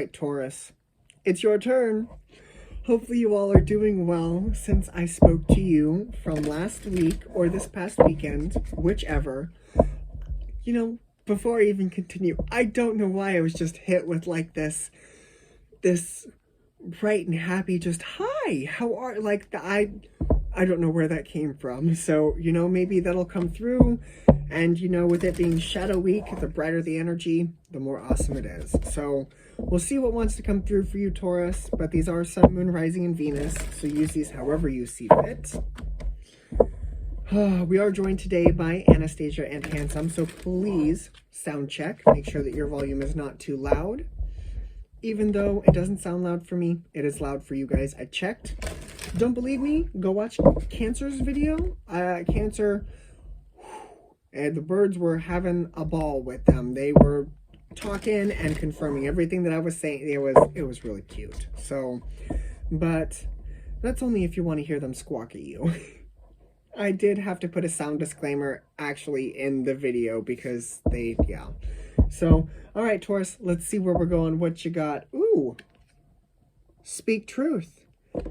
right, Taurus, it's your turn. Hopefully you all are doing well since I spoke to you from last week or this past weekend, whichever. You know, before I even continue, I don't know why I was just hit with like this bright and happy, just hi, how are, like, I don't know where that came from. So, you know, maybe that'll come through. And, you know, with it being Shadow Week, the brighter the energy, the more awesome it is. So we'll see what wants to come through for you, Taurus. But these are Sun, Moon, Rising, and Venus. So use these however you see fit. We are joined today by Anastasia and Handsome. So please sound check. Make sure that your volume is not too loud. Even though it doesn't sound loud for me, it is loud for you guys. I checked. Don't believe me? Go watch Cancer's video. Cancer, and the birds were having a ball with them. They were talking and confirming everything that I was saying. It was really cute. So, but that's only if you want to hear them squawk at you. I did have to put a sound disclaimer actually in the video because yeah. So, all right, Taurus, let's see where we're going. What you got? Ooh, speak truth.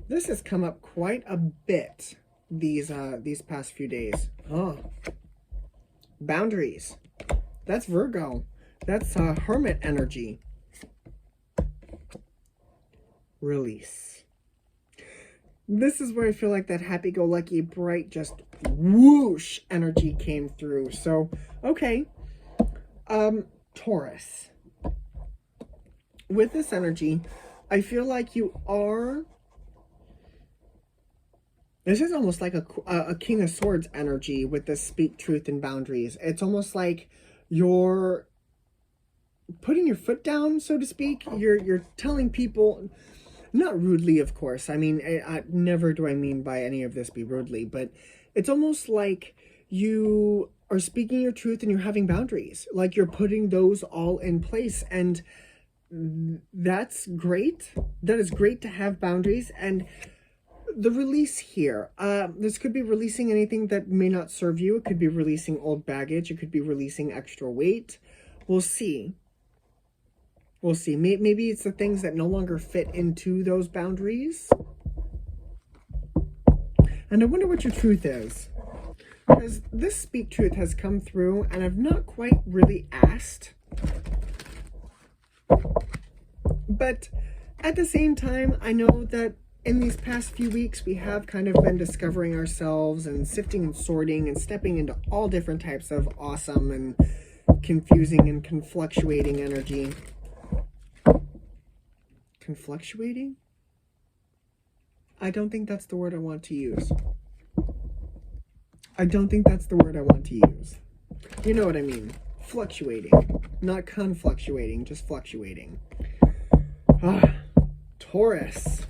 This has come up quite a bit these past few days. Oh, boundaries. That's Virgo. That's hermit energy. Release. This is where I feel like that happy-go-lucky, bright, just whoosh energy came through. So, okay. Taurus. With this energy, I feel like you are... This is almost like a King of Swords energy with the speak truth and boundaries. It's almost like you're putting your foot down, so to speak. You're telling people, not rudely, of course. I mean, never do I mean by any of this be rudely, but it's almost like you are speaking your truth and you're having boundaries. Like you're putting those all in place, and that's great. That is great to have boundaries. And the release here, this could be releasing anything that may not serve you. It could be releasing old baggage. It could be releasing extra weight. We'll see. We'll see. Maybe it's the things that no longer fit into those boundaries. And I wonder what your truth is. Because this speak truth has come through and I've not quite really asked. But at the same time, I know that in these past few weeks, we have kind of been discovering ourselves and sifting and sorting and stepping into all different types of awesome and confusing and confluctuating energy. Confluctuating? I don't think that's the word I want to use. I don't think that's the word I want to use. You know what I mean. Fluctuating. Not confluctuating, just fluctuating. Taurus.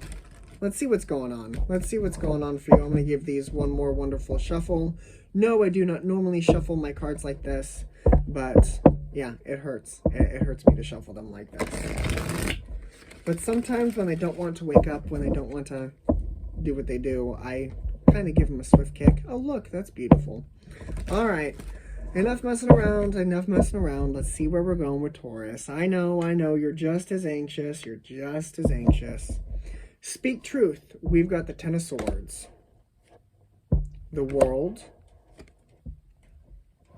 Let's see what's going on. Let's see what's going on for you. I'm going to give these one more wonderful shuffle. No, I do not normally shuffle my cards like this, but yeah, it hurts. It hurts me to shuffle them like this. But sometimes when they don't want to wake up, when they don't want to do what they do, I kind of give them a swift kick. Oh, look, that's beautiful. All right. Enough messing around. Enough messing around. Let's see where we're going with Taurus. I know. You're just as anxious. You're just as anxious. Speak truth. We've got the Ten of Swords, the World,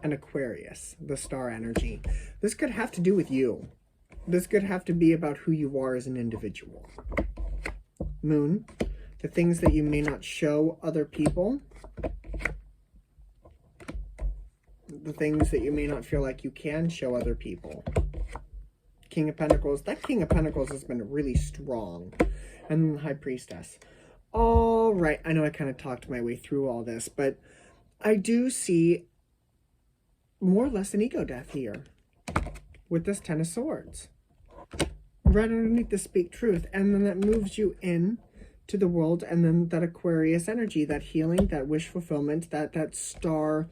and Aquarius, the star energy. This could have to do with you. This could have to be about who you are as an individual. Moon, the things that you may not show other people. The things that you may not feel like you can show other people. King of Pentacles. That King of Pentacles has been really strong. And High Priestess. All right. I know I kind of talked my way through all this, but I do see more or less an ego death here with this Ten of Swords. Right underneath the speak truth. And then that moves you in to the World, and then that Aquarius energy, that healing, that wish fulfillment, that star,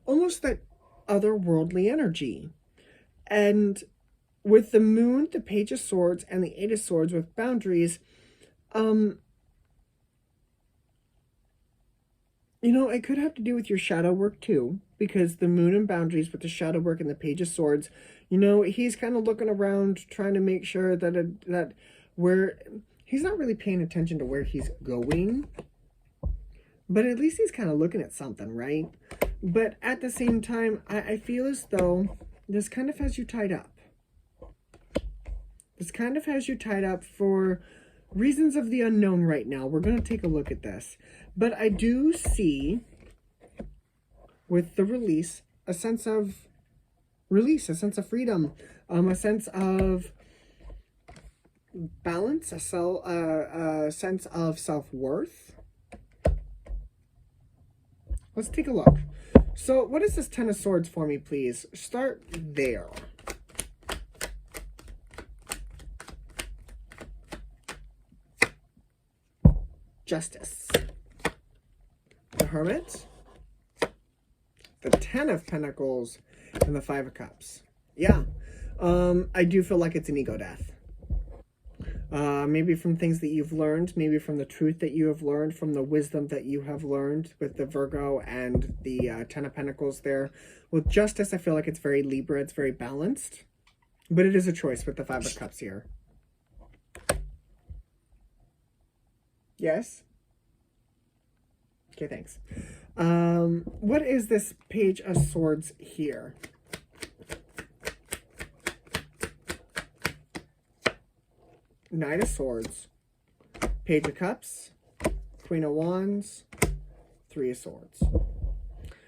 almost that otherworldly energy. And with the Moon, the Page of Swords, and the Eight of Swords with boundaries, You know, it could have to do with your shadow work too, because the moon and boundaries with the shadow work and the page of swords, you know, he's kind of looking around trying to make sure that where he's not really paying attention to where he's going, but at least he's kind of looking at something, right? But at the same time, I feel as though this kind of has you tied up. This kind of has you tied up for reasons of the unknown right now. We're going to take a look at this. But I do see, with the release, a sense of release, a sense of freedom, a sense of balance, a sense of self-worth. Let's take a look. So what is this Ten of Swords for me, please? Start there. Justice. The Hermit. The Ten of Pentacles. And the Five of Cups. Yeah. I do feel like it's an ego death. Maybe from things that you've learned, maybe from the truth that you have learned, from the wisdom that you have learned with the Virgo and the Ten of Pentacles there. With Justice, I feel like it's very Libra, it's very balanced. But it is a choice with the Five of Cups here. Yes? Okay, thanks. What is this Page of Swords here? Knight of Swords, Page of Cups, Queen of Wands, Three of Swords.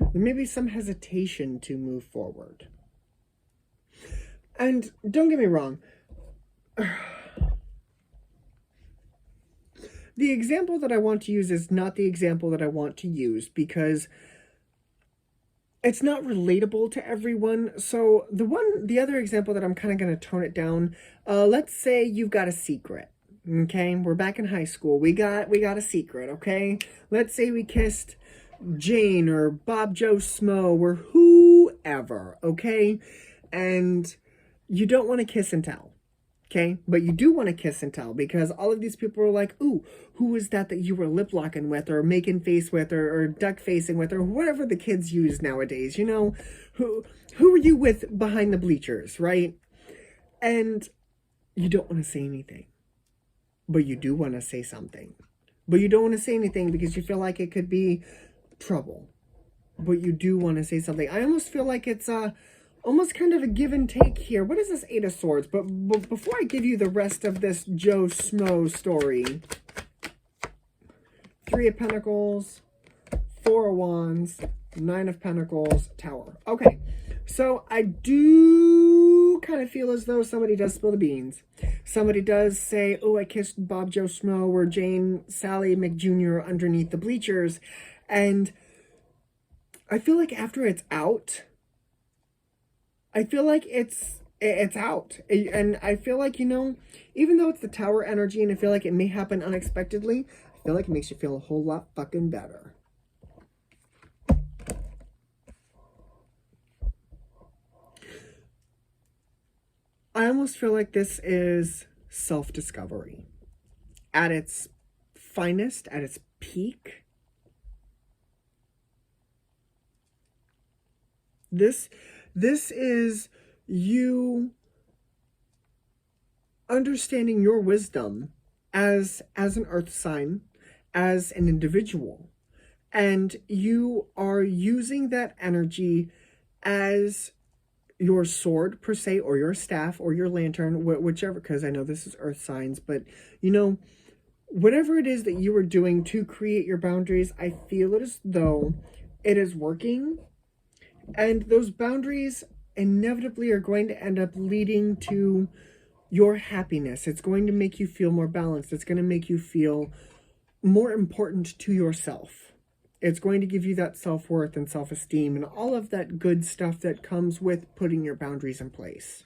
There may be some hesitation to move forward. And don't get me wrong, the example that I want to use is not the example that I want to use because it's not relatable to everyone. So the other example that I'm kind of going to tone it down, let's say you've got a secret. Okay, we're back in high school. We got a secret, okay? Let's say we kissed Jane or Bob Joe Smo or whoever, okay? And you don't want to kiss and tell. Okay, but you do want to kiss and tell because all of these people are like, ooh, who was that you were lip locking with or making face with or duck facing with or whatever the kids use nowadays, you know, who are you with behind the bleachers, right? And you don't want to say anything, but you do want to say something, but you don't want to say anything because you feel like it could be trouble, but you do want to say something. I almost feel like it's almost kind of a give and take here. What is this Eight of Swords? But before I give you the rest of this Joe Smo story, Three of Pentacles, Four of Wands, Nine of Pentacles, Tower. Okay, so I do kind of feel as though somebody does spill the beans. Somebody does say, oh, I kissed Bob Joe Smo or Jane Sally McJr. underneath the bleachers. And I feel like after it's out, I feel like it's out. And I feel like, you know, even though it's the Tower energy and I feel like it may happen unexpectedly, I feel like it makes you feel a whole lot fucking better. I almost feel like this is self-discovery at its finest, at its peak. This is you understanding your wisdom as an earth sign, as an individual. And you are using that energy as your sword, per se, or your staff, or your lantern, whichever, because I know this is earth signs, but, you know, whatever it is that you are doing to create your boundaries, I feel it as though it is working. And those boundaries inevitably are going to end up leading to your happiness. It's going to make you feel more balanced. It's going to make you feel more important to yourself. It's going to give you that self-worth and self-esteem and all of that good stuff that comes with putting your boundaries in place.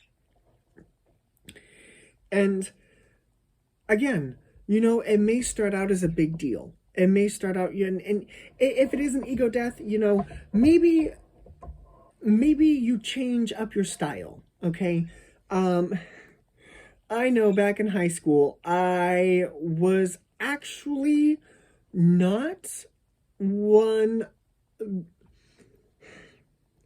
And again, you know, it may start out as a big deal. It may start out, and if it is an ego death, you know, maybe you change up your style, okay? I know back in high school, I was actually not one,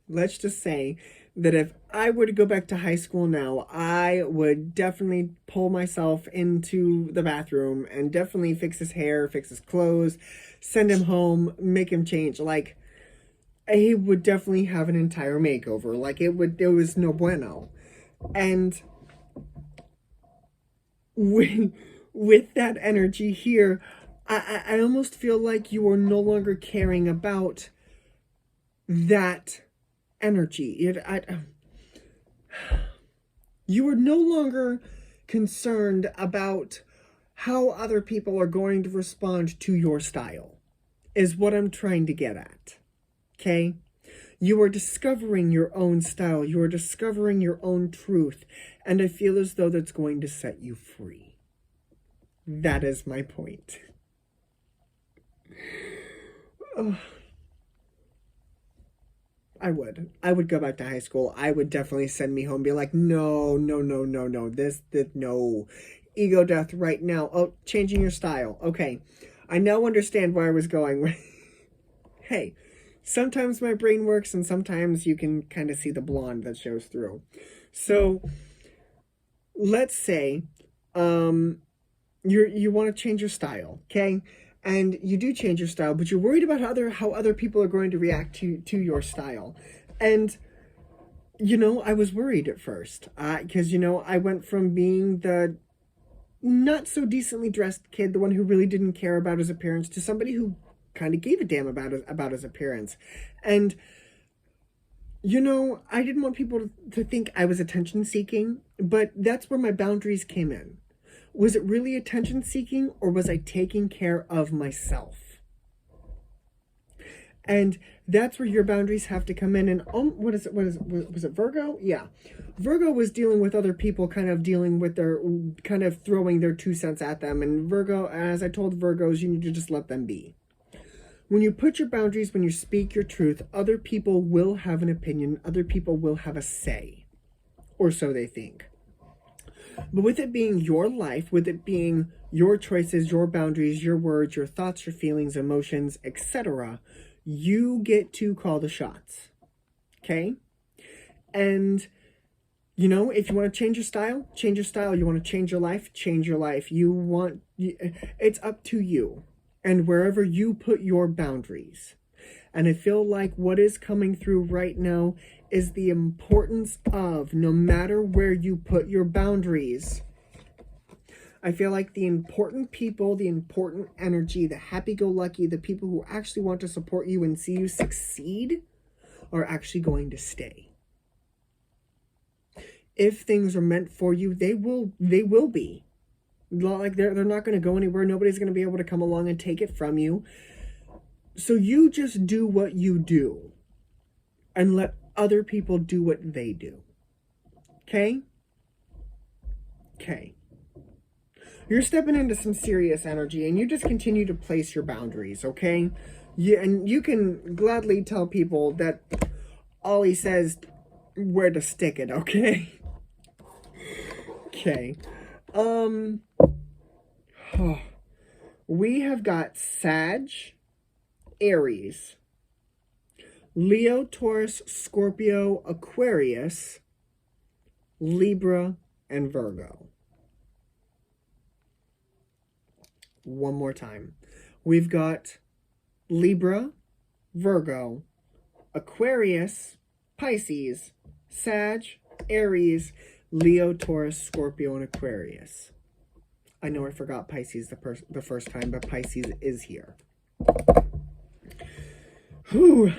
let's just say that if I were to go back to high school now, I would definitely pull myself into the bathroom and definitely fix his hair, fix his clothes, send him home, make him change. Like, he would definitely have an entire makeover. Like, it was no bueno. And with that energy here, I almost feel like you are no longer caring about that energy. You are no longer concerned about how other people are going to respond to your style, is what I'm trying to get at. Okay? You are discovering your own style. You are discovering your own truth. And I feel as though that's going to set you free. That is my point. Oh. I would go back to high school. I would definitely send me home, be like, no, no, no, no, no. This, no. Ego death right now. Oh, changing your style. Okay. I now understand where I was going. Hey, sometimes my brain works and sometimes you can kind of see the blonde that shows through. So, let's say, you want to change your style, okay? And you do change your style, but you're worried about how other people are going to react to your style. And, I was worried at first. Because, I went from being the not so decently dressed kid, the one who really didn't care about his appearance, to somebody who kind of gave a damn about his appearance. And, I didn't want people to think I was attention seeking, but that's where my boundaries came in. Was it really attention seeking, or was I taking care of myself? And that's where your boundaries have to come in. And was it Virgo? Yeah. Virgo was dealing with other people, kind of dealing with kind of throwing their 2 cents at them. And Virgo, as I told Virgos, you need to just let them be. When you put your boundaries, when you speak your truth, other people will have an opinion. Other people will have a say. Or so they think. But with it being your life, with it being your choices, your boundaries, your words, your thoughts, your feelings, emotions, etc., you get to call the shots. Okay? And, if you want to change your style, change your style. You want to change your life, change your life. It's up to you. And wherever you put your boundaries. And I feel like what is coming through right now is the importance of, no matter where you put your boundaries, I feel like the important people, the important energy, the happy-go-lucky, the people who actually want to support you and see you succeed are actually going to stay. If things are meant for you, they will be. Like they're not going to go anywhere. Nobody's going to be able to come along and take it from you. So you just do what you do and let other people do what they do. Okay? Okay. You're stepping into some serious energy and you just continue to place your boundaries, okay? And you can gladly tell people that Ollie says where to stick it, okay? Okay. We have got Sag, Aries, Leo, Taurus, Scorpio, Aquarius, Libra, and Virgo. One more time. We've got Libra, Virgo, Aquarius, Pisces, Sag, Aries, Leo, Taurus, Scorpio, and Aquarius. I know I forgot Pisces the first time, but Pisces is here. Whew.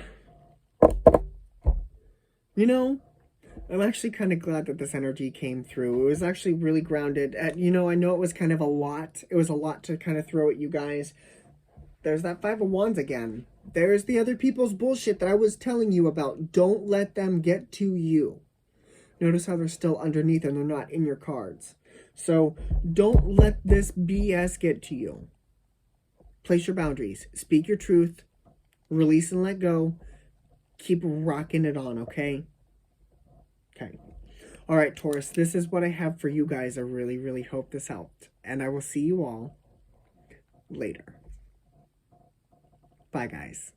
I'm actually kind of glad that this energy came through. It was actually really grounded. I know it was kind of a lot. It was a lot to kind of throw at you guys. There's that 5 of Wands again. There's the other people's bullshit that I was telling you about. Don't let them get to you. Notice how they're still underneath and they're not in your cards. So don't let this BS get to you. Place your boundaries. Speak your truth. Release and let go. Keep rocking it on, okay? Okay. All right, Taurus, this is what I have for you guys. I really, really hope this helped. And I will see you all later. Bye, guys.